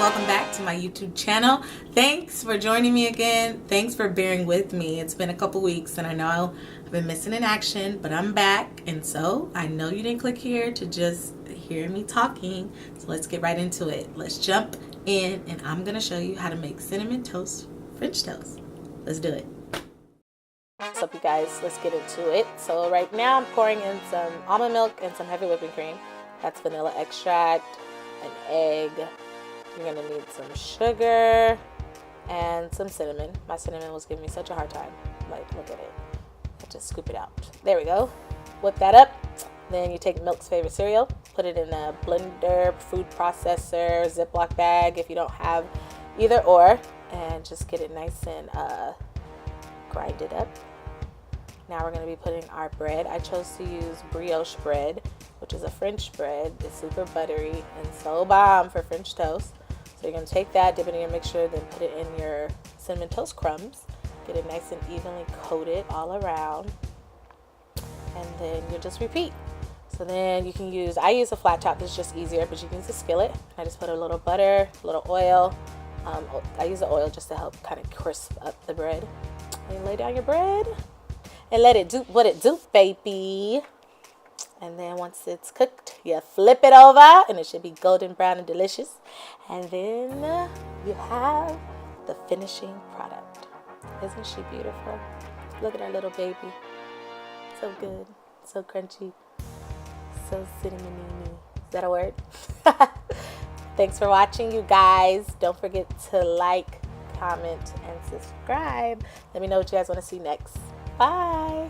welcome back to my YouTube channel. Thanks for joining me again. Thanks for bearing with me. It's been a couple weeks and I know I've been missing in action, but I'm back. And so I know you didn't click here to just hear me talking. So let's get right into it. Let's jump in and I'm going to show you how to make cinnamon toast French toast. Let's do it. What's up, you guys? Let's get into it. So right now I'm pouring in some almond milk and some heavy whipping cream. That's vanilla extract, an egg. You're gonna need some sugar and some cinnamon. My cinnamon was giving me such a hard time. Like, look at it. I just scoop it out. There we go. Whip that up. Then you take Milk's favorite cereal, put it in a blender, food processor, Ziploc bag if you don't have either or, and just get it nice and grind it up. Now we're going to be putting our bread. I chose to use brioche bread, which is a French bread. It's super buttery and so bomb for French toast. So you're going to take that, dip it in your mixture, then put it in your cinnamon toast crumbs. Get it nice and evenly coated all around. And then you just repeat. So then you can use, I use a flat top, this is just easier, but you can use a skillet. I just put a little butter, a little oil. I use the oil just to help kind of crisp up the bread. And you lay down your bread and let it do what it do, baby. And then once it's cooked, you flip it over and it should be golden brown and delicious. And then you have the finishing product. Isn't she beautiful? Look at our little baby. So good, so crunchy, so cinnamony. Is that a word? Thanks for watching, you guys. Don't forget to like, comment, and subscribe. Let me know what you guys want to see next. Bye.